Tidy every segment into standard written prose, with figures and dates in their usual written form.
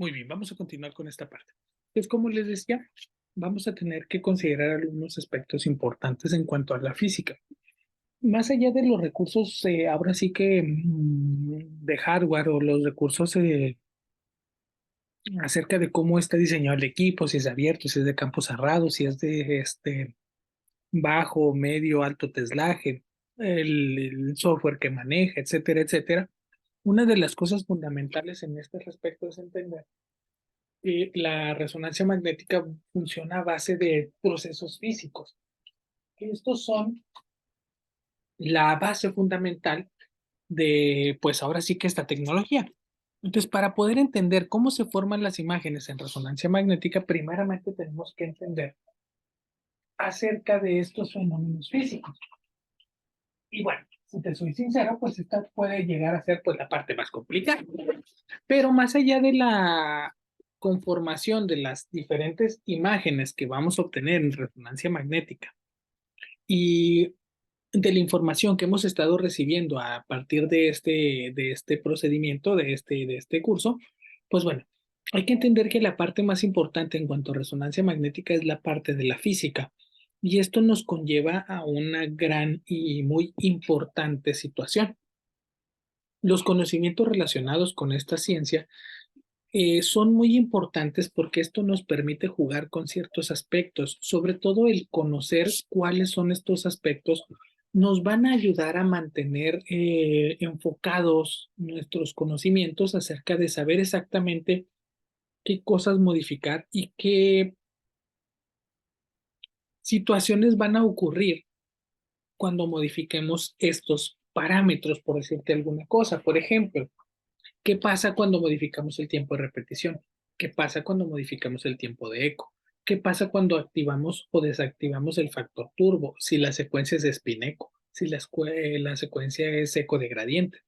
Muy bien, vamos a continuar con esta parte. Es como les decía, vamos a tener que considerar algunos aspectos importantes en cuanto a la física. Más allá de los recursos, ahora sí que de hardware o los recursos acerca de cómo está diseñado el equipo, si es abierto, si es de campo cerrado, si es de bajo, medio, alto teslaje, el software que maneja, etcétera, etcétera. Una de las cosas fundamentales en este respecto es entender la resonancia magnética funciona a base de procesos físicos. Estos son la base fundamental de, pues ahora sí que esta tecnología. Entonces, para poder entender cómo se forman las imágenes en resonancia magnética, primeramente tenemos que entender acerca de estos fenómenos físicos. Y bueno, si te soy sincero, pues esta puede llegar a ser pues la parte más complicada. Pero más allá de la conformación de las diferentes imágenes que vamos a obtener en resonancia magnética y de la información que hemos estado recibiendo a partir de este procedimiento, de este curso, pues bueno, hay que entender que la parte más importante en cuanto a resonancia magnética es la parte de la física. Y esto nos conlleva a una gran y muy importante situación. Los conocimientos relacionados con esta ciencia son muy importantes porque esto nos permite jugar con ciertos aspectos, sobre todo el conocer cuáles son estos aspectos nos van a ayudar a mantener enfocados nuestros conocimientos acerca de saber exactamente qué cosas modificar y qué situaciones van a ocurrir cuando modifiquemos estos parámetros, por decirte alguna cosa. Por ejemplo, ¿qué pasa cuando modificamos el tiempo de repetición? ¿Qué pasa cuando modificamos el tiempo de eco? ¿Qué pasa cuando activamos o desactivamos el factor turbo? Si la secuencia es de spin eco, si la secuencia es eco de gradiente.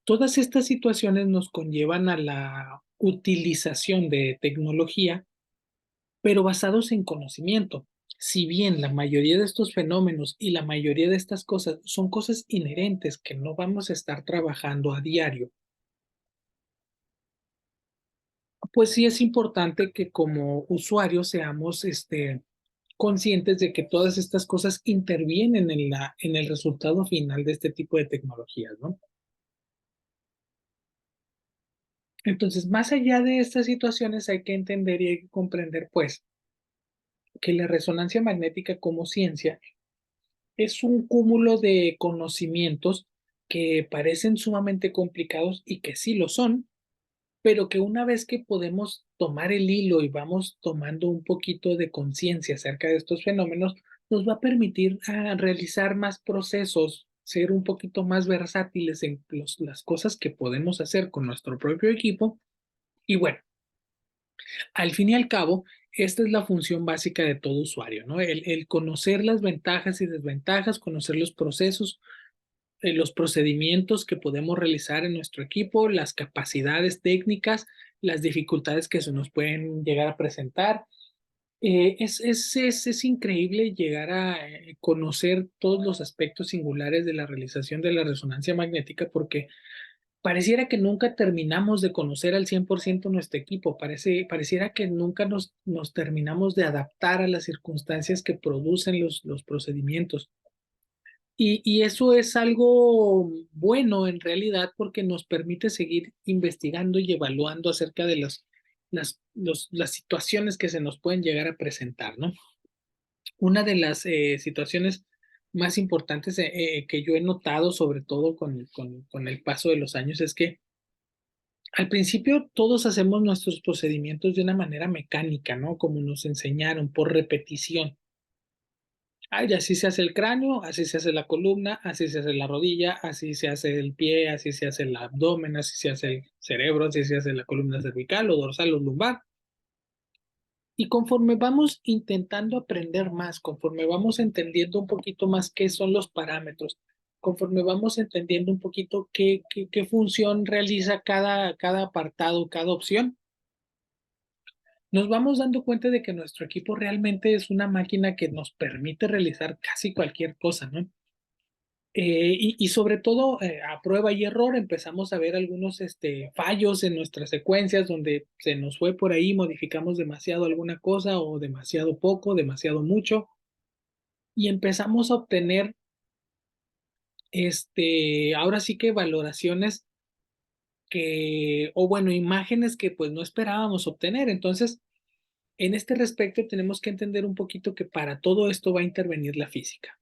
Todas estas situaciones nos conllevan a la utilización de tecnología, pero basados en conocimiento. Si bien la mayoría de estos fenómenos y la mayoría de estas cosas son cosas inherentes que no vamos a estar trabajando a diario, pues sí es importante que como usuarios seamos conscientes de que todas estas cosas intervienen en en el resultado final de este tipo de tecnologías, ¿no? Entonces, más allá de estas situaciones, hay que entender y hay que comprender, pues, que la resonancia magnética como ciencia es un cúmulo de conocimientos que parecen sumamente complicados y que sí lo son, pero que una vez que podemos tomar el hilo y vamos tomando un poquito de conciencia acerca de estos fenómenos, nos va a permitir realizar más procesos, ser un poquito más versátiles en las cosas que podemos hacer con nuestro propio equipo. Y bueno, al fin y al cabo, esta es la función básica de todo usuario, ¿no? El conocer las ventajas y desventajas, conocer los procesos, los procedimientos que podemos realizar en nuestro equipo, las capacidades técnicas, las dificultades que se nos pueden llegar a presentar. Es increíble llegar a conocer todos los aspectos singulares de la realización de la resonancia magnética porque pareciera que nunca terminamos de conocer al 100% nuestro equipo, pareciera que nunca nos terminamos de adaptar a las circunstancias que producen los procedimientos. Y eso es algo bueno en realidad porque nos permite seguir investigando y evaluando acerca de las situaciones que se nos pueden llegar a presentar, ¿no? Una de las situaciones más importantes que yo he notado, sobre todo con el paso de los años, es que al principio todos hacemos nuestros procedimientos de una manera mecánica, ¿no? Como nos enseñaron, por repetición. Ay, así se hace el cráneo, así se hace la columna, así se hace la rodilla, así se hace el pie, así se hace el abdomen, así se hace el cerebro, así se hace la columna cervical o dorsal o lumbar. Y conforme vamos intentando aprender más, conforme vamos entendiendo un poquito más qué son los parámetros, conforme vamos entendiendo un poquito qué función realiza cada apartado, cada opción, nos vamos dando cuenta de que nuestro equipo realmente es una máquina que nos permite realizar casi cualquier cosa, ¿no? Y sobre todo, a prueba y error, empezamos a ver algunos fallos en nuestras secuencias donde se nos fue por ahí, modificamos demasiado alguna cosa o demasiado poco, demasiado mucho, y empezamos a obtener, ahora sí que valoraciones o bueno, imágenes que pues no esperábamos obtener. Entonces, en este respecto, tenemos que entender un poquito que para todo esto va a intervenir la física.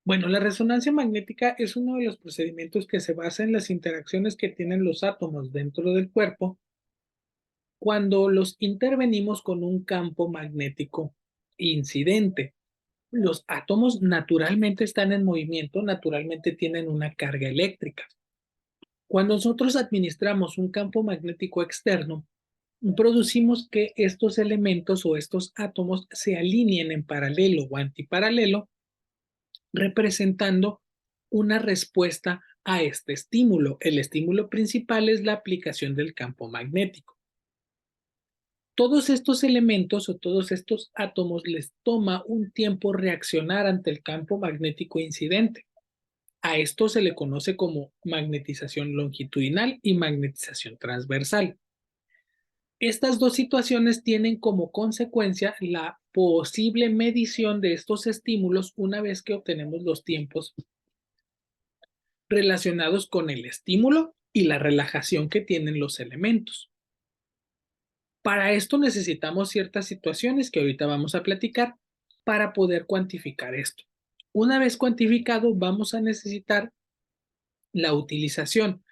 Bueno, la resonancia magnética es uno de los procedimientos que se basa en las interacciones que tienen los átomos dentro del cuerpo cuando los intervenimos con un campo magnético incidente. Los átomos naturalmente están en movimiento, naturalmente tienen una carga eléctrica. Cuando nosotros administramos un campo magnético externo, producimos que estos elementos o estos átomos se alineen en paralelo o antiparalelo, representando una respuesta a este estímulo. El estímulo principal es la aplicación del campo magnético. Todos estos elementos o todos estos átomos les toma un tiempo reaccionar ante el campo magnético incidente. A esto se le conoce como magnetización longitudinal y magnetización transversal. Estas dos situaciones tienen como consecuencia la posible medición de estos estímulos una vez que obtenemos los tiempos relacionados con el estímulo y la relajación que tienen los elementos. Para esto necesitamos ciertas situaciones que ahorita vamos a platicar para poder cuantificar esto. Una vez cuantificado, vamos a necesitar la utilización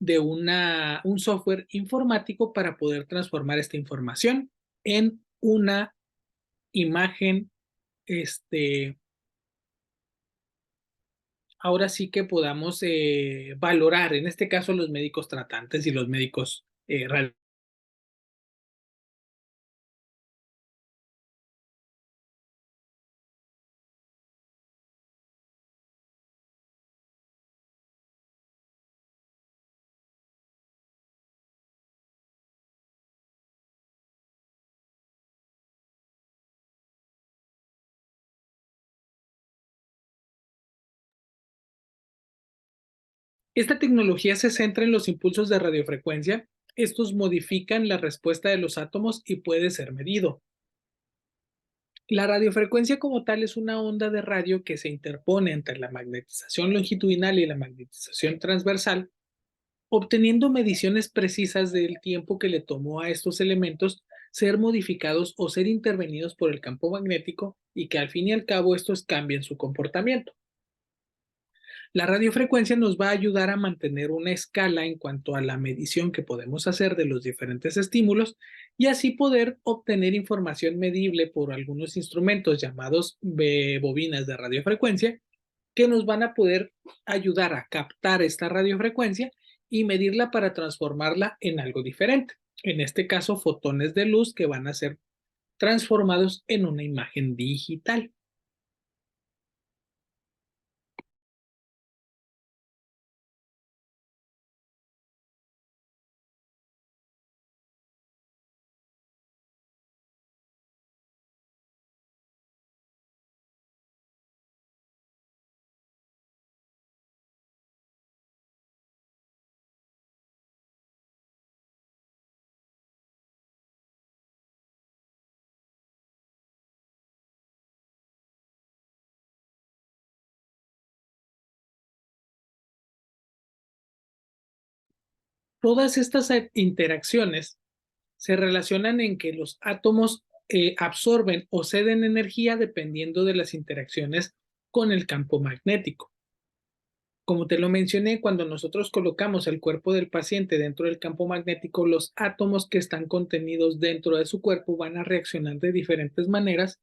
de un software informático para poder transformar esta información en una imagen, ahora sí que podamos valorar, en este caso los médicos tratantes y los médicos Esta tecnología se centra en los impulsos de radiofrecuencia. Estos modifican la respuesta de los átomos y puede ser medido. La radiofrecuencia como tal es una onda de radio que se interpone entre la magnetización longitudinal y la magnetización transversal, obteniendo mediciones precisas del tiempo que le tomó a estos elementos ser modificados o ser intervenidos por el campo magnético y que al fin y al cabo estos cambien su comportamiento. La radiofrecuencia nos va a ayudar a mantener una escala en cuanto a la medición que podemos hacer de los diferentes estímulos y así poder obtener información medible por algunos instrumentos llamados bobinas de radiofrecuencia que nos van a poder ayudar a captar esta radiofrecuencia y medirla para transformarla en algo diferente. En este caso, fotones de luz que van a ser transformados en una imagen digital. Todas estas interacciones se relacionan en que los átomos absorben o ceden energía dependiendo de las interacciones con el campo magnético. Como te lo mencioné, cuando nosotros colocamos el cuerpo del paciente dentro del campo magnético, los átomos que están contenidos dentro de su cuerpo van a reaccionar de diferentes maneras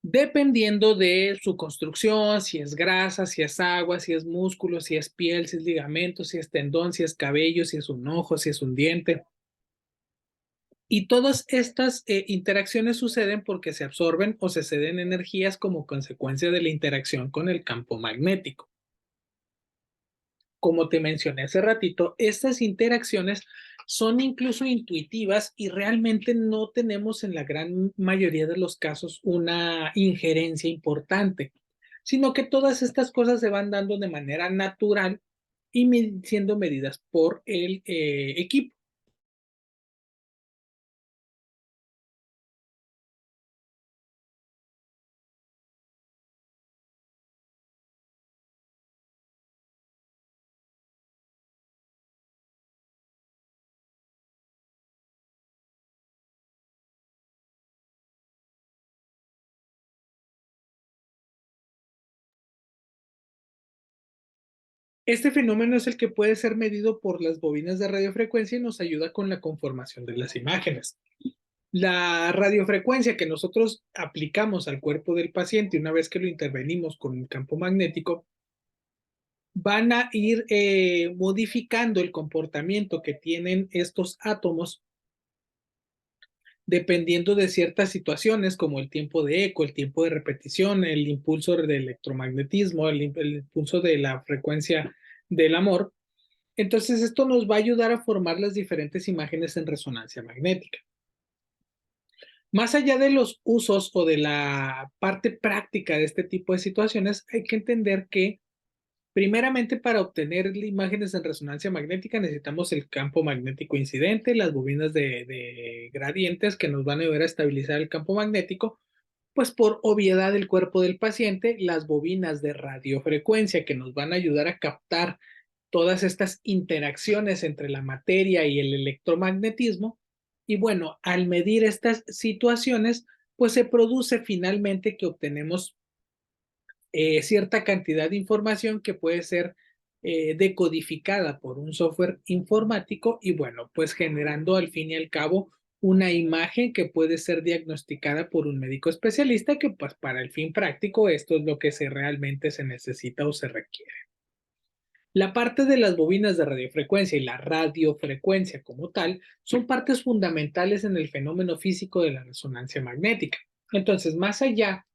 dependiendo de su construcción, si es grasa, si es agua, si es músculo, si es piel, si es ligamento, si es tendón, si es cabello, si es un ojo, si es un diente. Y todas estas interacciones suceden porque se absorben o se ceden energías como consecuencia de la interacción con el campo magnético. Como te mencioné hace ratito, estas interacciones son incluso intuitivas y realmente no tenemos en la gran mayoría de los casos una injerencia importante, sino que todas estas cosas se van dando de manera natural y siendo medidas por el equipo. Este fenómeno es el que puede ser medido por las bobinas de radiofrecuencia y nos ayuda con la conformación de las imágenes. La radiofrecuencia que nosotros aplicamos al cuerpo del paciente una vez que lo intervenimos con el campo magnético van a ir modificando el comportamiento que tienen estos átomos dependiendo de ciertas situaciones como el tiempo de eco, el tiempo de repetición, el impulso del electromagnetismo, el impulso de la frecuencia del amor. Entonces esto nos va a ayudar a formar las diferentes imágenes en resonancia magnética. Más allá de los usos o de la parte práctica de este tipo de situaciones, hay que entender que primeramente para obtener imágenes en resonancia magnética necesitamos el campo magnético incidente, las bobinas de gradientes que nos van a ayudar a estabilizar el campo magnético, pues por obviedad del cuerpo del paciente, las bobinas de radiofrecuencia que nos van a ayudar a captar todas estas interacciones entre la materia y el electromagnetismo. Y bueno, al medir estas situaciones, pues se produce finalmente que obtenemos cierta cantidad de información que puede ser decodificada por un software informático y bueno, pues generando al fin y al cabo una imagen que puede ser diagnosticada por un médico especialista que pues para el fin práctico esto es lo que realmente se necesita o se requiere. La parte de las bobinas de radiofrecuencia y la radiofrecuencia como tal son partes fundamentales en el fenómeno físico de la resonancia magnética. Entonces, más allá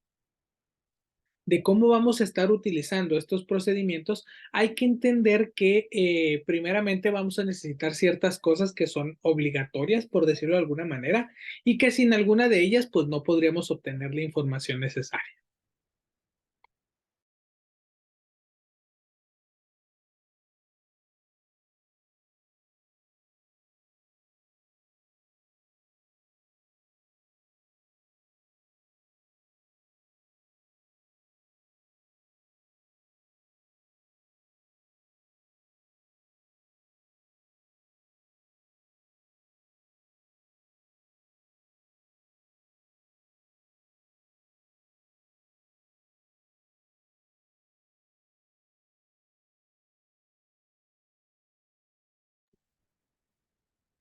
de cómo vamos a estar utilizando estos procedimientos, hay que entender que primeramente vamos a necesitar ciertas cosas que son obligatorias, por decirlo de alguna manera, y que sin alguna de ellas, pues no podríamos obtener la información necesaria.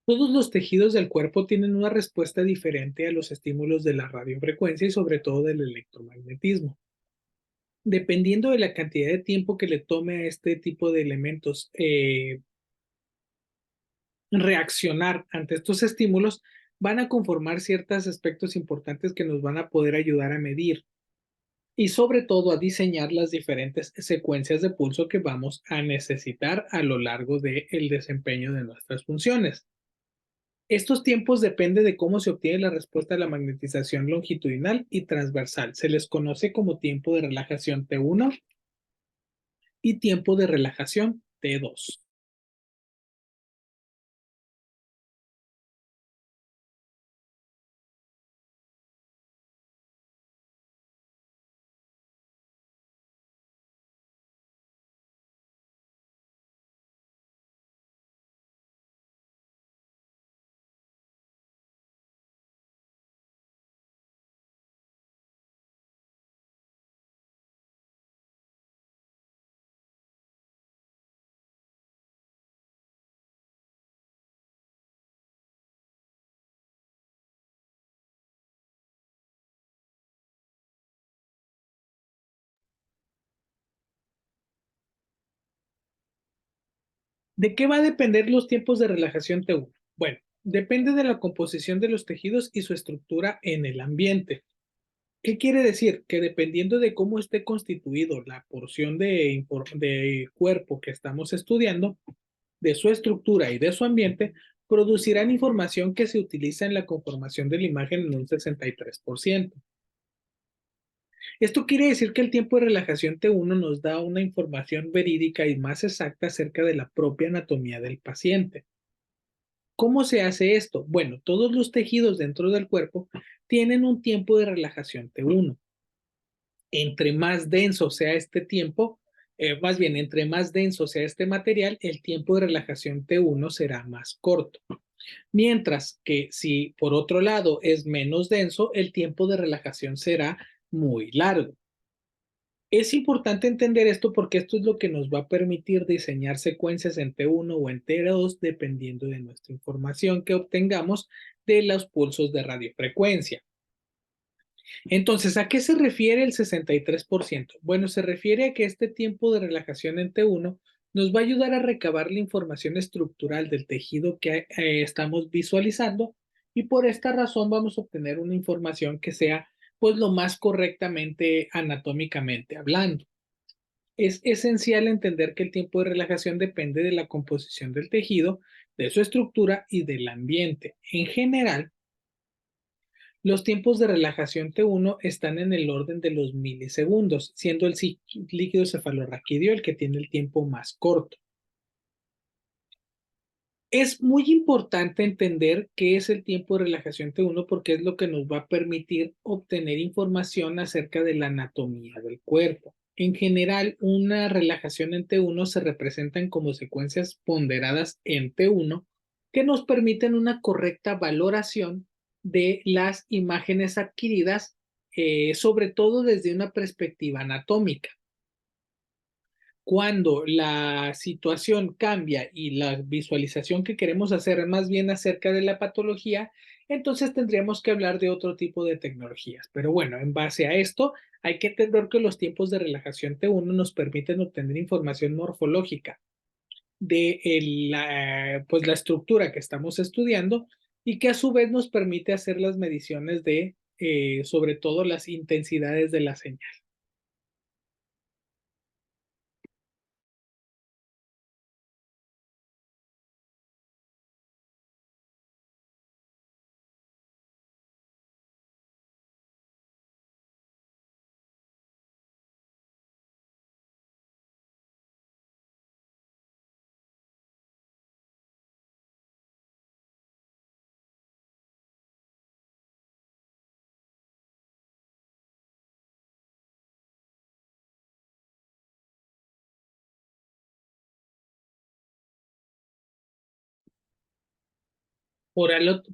Todos los tejidos del cuerpo tienen una respuesta diferente a los estímulos de la radiofrecuencia y sobre todo del electromagnetismo. Dependiendo de la cantidad de tiempo que le tome a este tipo de elementos reaccionar ante estos estímulos, van a conformar ciertos aspectos importantes que nos van a poder ayudar a medir y sobre todo a diseñar las diferentes secuencias de pulso que vamos a necesitar a lo largo del desempeño de nuestras funciones. Estos tiempos dependen de cómo se obtiene la respuesta a la magnetización longitudinal y transversal. Se les conoce como tiempo de relajación T1 y tiempo de relajación T2. ¿De qué va a depender los tiempos de relajación T1? Bueno, depende de la composición de los tejidos y su estructura en el ambiente. ¿Qué quiere decir? Que dependiendo de cómo esté constituido la porción de cuerpo que estamos estudiando, de su estructura y de su ambiente, producirán información que se utiliza en la conformación de la imagen en un 63%. Esto quiere decir que el tiempo de relajación T1 nos da una información verídica y más exacta acerca de la propia anatomía del paciente. ¿Cómo se hace esto? Bueno, todos los tejidos dentro del cuerpo tienen un tiempo de relajación T1. Entre más denso sea este tiempo, más bien, entre más denso sea este material, el tiempo de relajación T1 será más corto. Mientras que si por otro lado es menos denso, el tiempo de relajación será muy largo. Es importante entender esto porque esto es lo que nos va a permitir diseñar secuencias en T1 o en T2 dependiendo de nuestra información que obtengamos de los pulsos de radiofrecuencia. Entonces, ¿a qué se refiere el 63%? Bueno, se refiere a que este tiempo de relajación en T1 nos va a ayudar a recabar la información estructural del tejido que estamos visualizando y por esta razón vamos a obtener una información que sea pues lo más correctamente anatómicamente hablando. Es esencial entender que el tiempo de relajación depende de la composición del tejido, de su estructura y del ambiente. En general, los tiempos de relajación T1 están en el orden de los milisegundos, siendo el líquido cefalorraquídeo el que tiene el tiempo más corto. Es muy importante entender qué es el tiempo de relajación T1 porque es lo que nos va a permitir obtener información acerca de la anatomía del cuerpo. En general, una relajación en T1 se representan como secuencias ponderadas en T1 que nos permiten una correcta valoración de las imágenes adquiridas, sobre todo desde una perspectiva anatómica. Cuando la situación cambia y la visualización que queremos hacer es más bien acerca de la patología, entonces tendríamos que hablar de otro tipo de tecnologías. Pero bueno, en base a esto, hay que entender que los tiempos de relajación T1 nos permiten obtener información morfológica de pues la estructura que estamos estudiando y que a su vez nos permite hacer las mediciones de, sobre todo, las intensidades de la señal.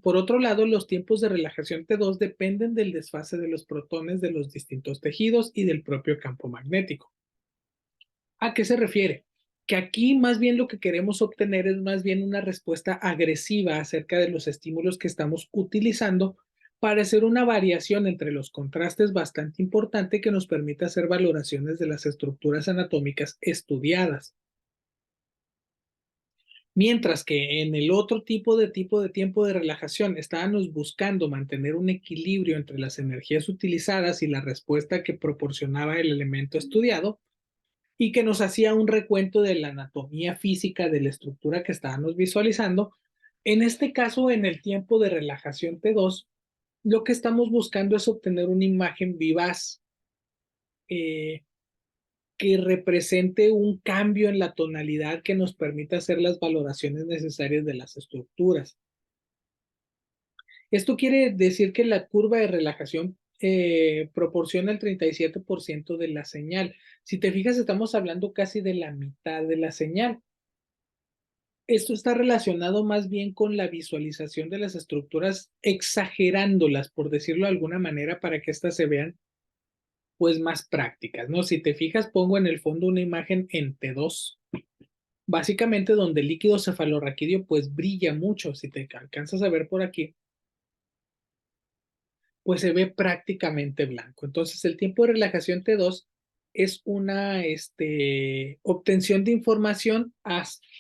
Por otro lado, los tiempos de relajación T2 dependen del desfase de los protones de los distintos tejidos y del propio campo magnético. ¿A qué se refiere? Que aquí más bien lo que queremos obtener es más bien una respuesta agresiva acerca de los estímulos que estamos utilizando para hacer una variación entre los contrastes bastante importante que nos permite hacer valoraciones de las estructuras anatómicas estudiadas. Mientras que en el otro tipo de tiempo de relajación estábamos buscando mantener un equilibrio entre las energías utilizadas y la respuesta que proporcionaba el elemento estudiado y que nos hacía un recuento de la anatomía física de la estructura que estábamos visualizando. En este caso, en el tiempo de relajación T2, lo que estamos buscando es obtener una imagen vivaz, eh, que represente un cambio en la tonalidad que nos permita hacer las valoraciones necesarias de las estructuras. Esto quiere decir que la curva de relajación proporciona el 37% de la señal. Si te fijas, estamos hablando casi de la mitad de la señal. Esto está relacionado más bien con la visualización de las estructuras, exagerándolas, por decirlo de alguna manera, para que éstas se vean pues más prácticas, ¿no? Si te fijas, pongo en el fondo una imagen en T2, básicamente donde el líquido cefalorraquídeo pues brilla mucho. Si te alcanzas a ver por aquí, pues se ve prácticamente blanco. Entonces el tiempo de relajación T2 es una obtención de información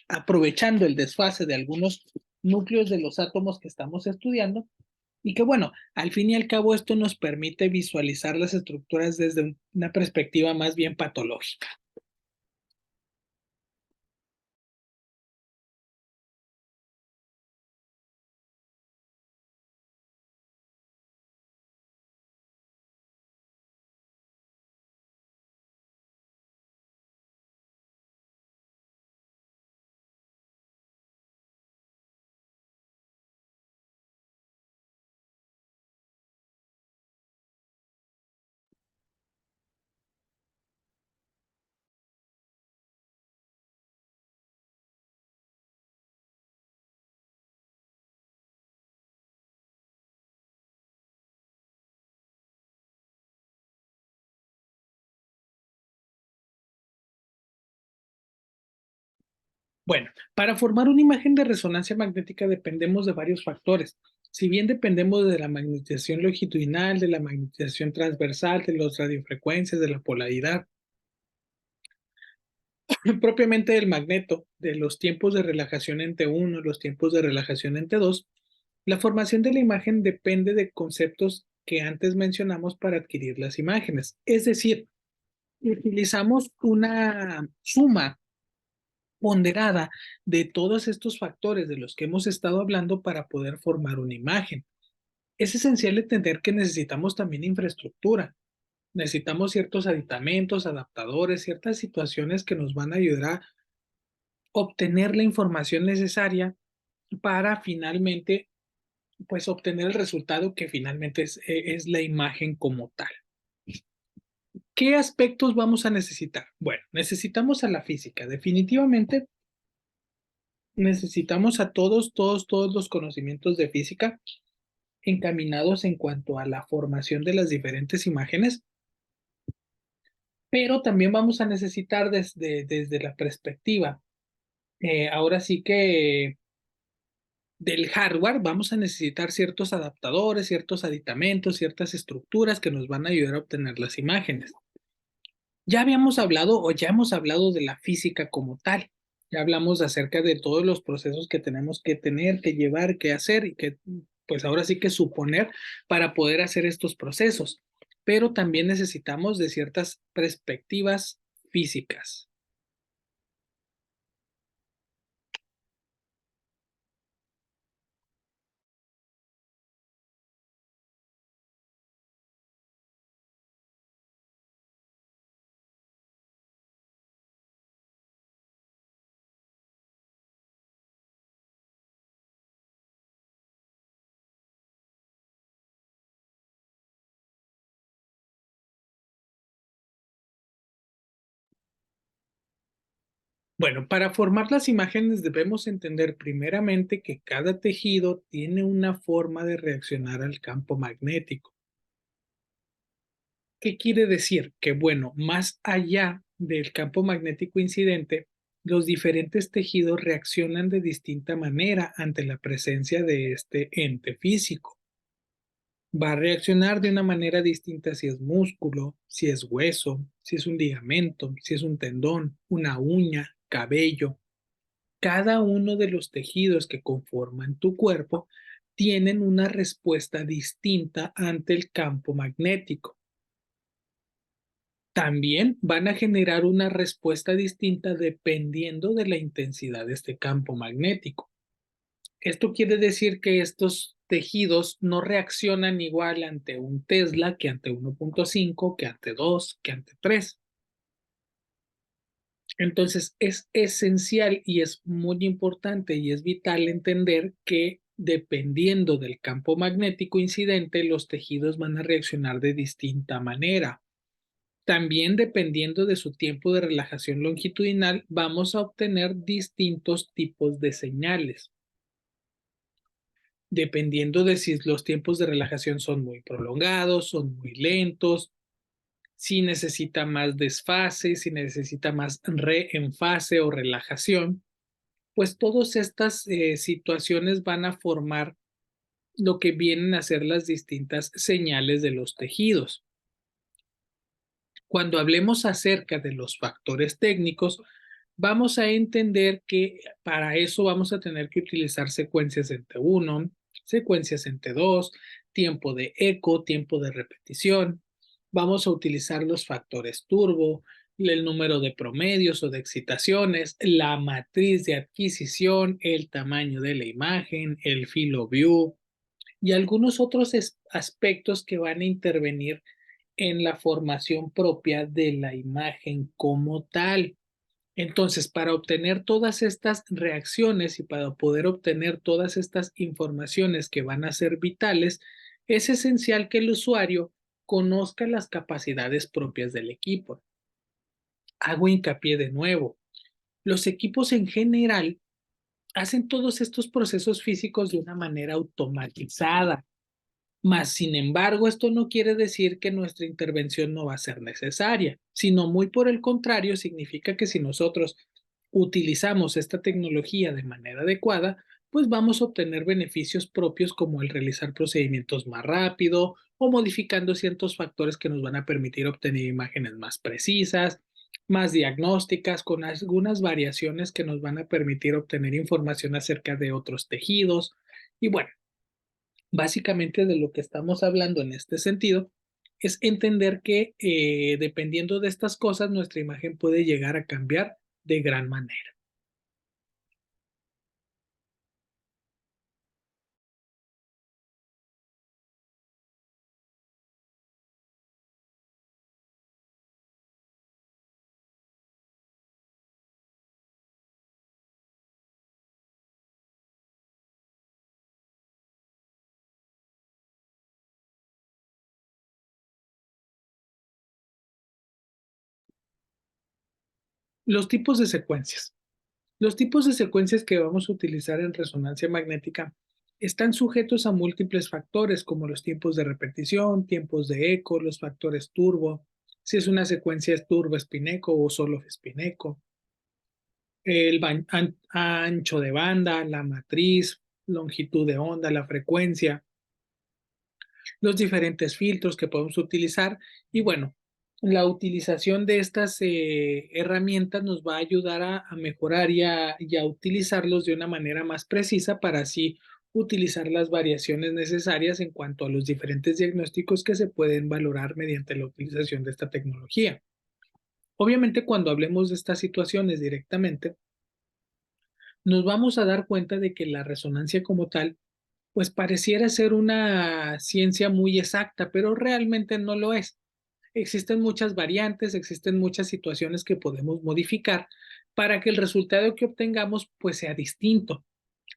aprovechando el desfase de algunos núcleos de los átomos que estamos estudiando y que bueno, al fin y al cabo esto nos permite visualizar las estructuras desde una perspectiva más bien patológica. Bueno, para formar una imagen de resonancia magnética dependemos de varios factores. Si bien dependemos de la magnetización longitudinal, de la magnetización transversal, de las radiofrecuencias, de la polaridad, propiamente del magneto, de los tiempos de relajación en T1, los tiempos de relajación en T2, la formación de la imagen depende de conceptos que antes mencionamos para adquirir las imágenes. Es decir, utilizamos una suma ponderada de todos estos factores de los que hemos estado hablando para poder formar una imagen. Es esencial entender que necesitamos también infraestructura. Necesitamos ciertos aditamentos, adaptadores, ciertas situaciones que nos van a ayudar a obtener la información necesaria para finalmente, pues, obtener el resultado que finalmente es la imagen como tal. ¿Qué aspectos vamos a necesitar? Bueno, necesitamos a la física. Definitivamente necesitamos a todos los conocimientos de física encaminados en cuanto a la formación de las diferentes imágenes, pero también vamos a necesitar desde la perspectiva, ahora sí que del hardware, vamos a necesitar ciertos adaptadores, ciertos aditamentos, ciertas estructuras que nos van a ayudar a obtener las imágenes. Ya habíamos hablado o ya hemos hablado de la física como tal. Ya hablamos acerca de todos los procesos que tenemos que tener, que llevar, que hacer y que, pues ahora sí que suponer para poder hacer estos procesos. Pero también necesitamos de ciertas perspectivas físicas. Bueno, para formar las imágenes debemos entender primeramente que cada tejido tiene una forma de reaccionar al campo magnético. ¿Qué quiere decir? Que bueno, más allá del campo magnético incidente, los diferentes tejidos reaccionan de distinta manera ante la presencia de este ente físico. Va a reaccionar de una manera distinta si es músculo, si es hueso, si es un ligamento, si es un tendón, una uña, cabello. Cada uno de los tejidos que conforman tu cuerpo tienen una respuesta distinta ante el campo magnético. También van a generar una respuesta distinta dependiendo de la intensidad de este campo magnético. Esto quiere decir que estos tejidos no reaccionan igual ante un Tesla que ante 1.5, que ante 2, que ante 3. Entonces es esencial y es muy importante y es vital entender que dependiendo del campo magnético incidente, los tejidos van a reaccionar de distinta manera. También dependiendo de su tiempo de relajación longitudinal, vamos a obtener distintos tipos de señales. Dependiendo de si los tiempos de relajación son muy prolongados, son muy lentos, si necesita más desfase, si necesita más reenfase o relajación, pues todas estas situaciones van a formar lo que vienen a ser las distintas señales de los tejidos. Cuando hablemos acerca de los factores técnicos, vamos a entender que para eso vamos a tener que utilizar secuencias en T1, secuencias en T2, tiempo de eco, tiempo de repetición. Vamos a utilizar los factores turbo, el número de promedios o de excitaciones, la matriz de adquisición, el tamaño de la imagen, el field of view y algunos otros aspectos que van a intervenir en la formación propia de la imagen como tal. Entonces, para obtener todas estas reacciones y para poder obtener todas estas informaciones que van a ser vitales, es esencial que el usuario conozca las capacidades propias del equipo. Hago hincapié de nuevo. Los equipos en general hacen todos estos procesos físicos de una manera automatizada. Mas, sin embargo, esto no quiere decir que nuestra intervención no va a ser necesaria, sino muy por el contrario, significa que si nosotros utilizamos esta tecnología de manera adecuada, pues vamos a obtener beneficios propios como el realizar procedimientos más rápido o modificando ciertos factores que nos van a permitir obtener imágenes más precisas, más diagnósticas, con algunas variaciones que nos van a permitir obtener información acerca de otros tejidos. Y bueno, básicamente de lo que estamos hablando en este sentido es entender que dependiendo de estas cosas, nuestra imagen puede llegar a cambiar de gran manera. Los tipos de secuencias. Los tipos de secuencias que vamos a utilizar en resonancia magnética están sujetos a múltiples factores como los tiempos de repetición, tiempos de eco, los factores turbo, si es una secuencia es turbo espineco o solo espineco, el ancho de banda, la matriz, longitud de onda, la frecuencia, los diferentes filtros que podemos utilizar y bueno, la utilización de estas herramientas nos va a ayudar a mejorar y a utilizarlos de una manera más precisa para así utilizar las variaciones necesarias en cuanto a los diferentes diagnósticos que se pueden valorar mediante la utilización de esta tecnología. Obviamente, cuando hablemos de estas situaciones directamente, nos vamos a dar cuenta de que la resonancia como tal pues pareciera ser una ciencia muy exacta, pero realmente no lo es. Existen muchas variantes, existen muchas situaciones que podemos modificar para que el resultado que obtengamos pues sea distinto.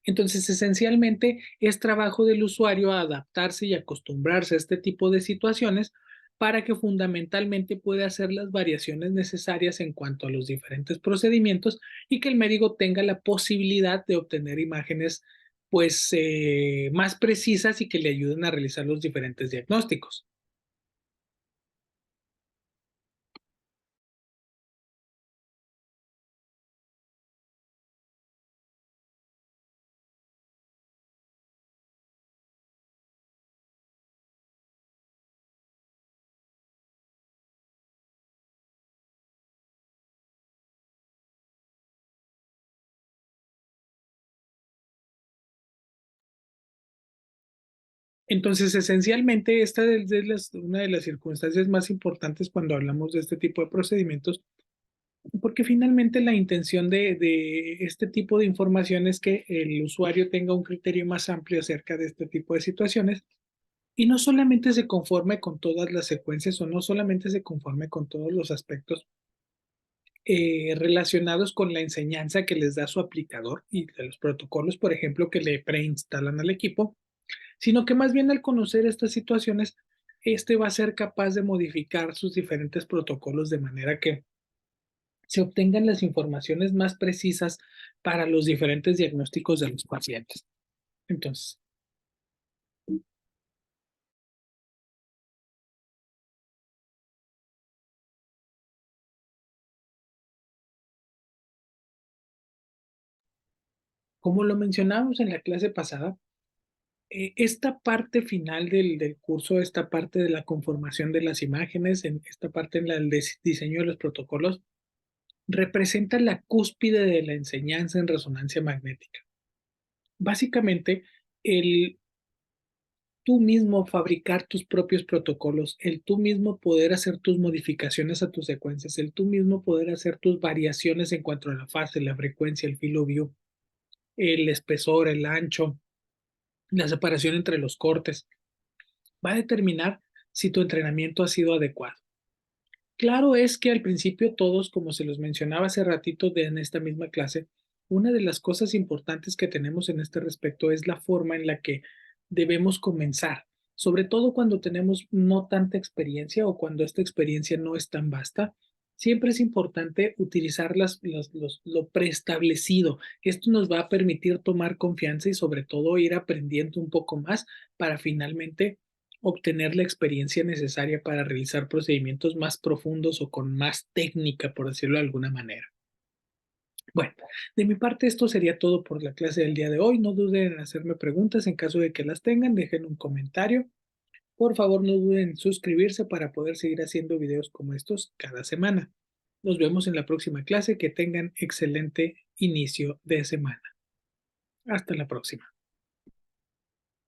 Entonces, esencialmente es trabajo del usuario adaptarse y acostumbrarse a este tipo de situaciones para que fundamentalmente pueda hacer las variaciones necesarias en cuanto a los diferentes procedimientos y que el médico tenga la posibilidad de obtener imágenes pues más precisas y que le ayuden a realizar los diferentes diagnósticos. Entonces, esencialmente, esta es una de las circunstancias más importantes cuando hablamos de este tipo de procedimientos, porque finalmente la intención de este tipo de información es que el usuario tenga un criterio más amplio acerca de este tipo de situaciones y no solamente se conforme con todas las secuencias o no solamente se conforme con todos los aspectos relacionados con la enseñanza que les da su aplicador y de los protocolos, por ejemplo, que le preinstalan al equipo, sino que más bien al conocer estas situaciones, este va a ser capaz de modificar sus diferentes protocolos de manera que se obtengan las informaciones más precisas para los diferentes diagnósticos de los pacientes. Entonces, como lo mencionamos en la clase pasada, Esta parte final del curso, esta parte de la conformación de las imágenes, en esta parte en la del diseño de los protocolos, representa la cúspide de la enseñanza en resonancia magnética. Básicamente, el tú mismo fabricar tus propios protocolos, el tú mismo poder hacer tus modificaciones a tus secuencias, el tú mismo poder hacer tus variaciones en cuanto a la fase, la frecuencia, el filo view, el espesor, el ancho, la separación entre los cortes, va a determinar si tu entrenamiento ha sido adecuado. Claro es que al principio todos, como se los mencionaba hace ratito en esta misma clase, una de las cosas importantes que tenemos en este respecto es la forma en la que debemos comenzar, sobre todo cuando tenemos no tanta experiencia o cuando esta experiencia no es tan vasta. Siempre es importante utilizar lo preestablecido. Esto nos va a permitir tomar confianza y sobre todo ir aprendiendo un poco más para finalmente obtener la experiencia necesaria para realizar procedimientos más profundos o con más técnica, por decirlo de alguna manera. Bueno, de mi parte esto sería todo por la clase del día de hoy. No duden en hacerme preguntas en caso de que las tengan, dejen un comentario. Por favor, no duden en suscribirse para poder seguir haciendo videos como estos cada semana. Nos vemos en la próxima clase. Que tengan excelente inicio de semana. Hasta la próxima.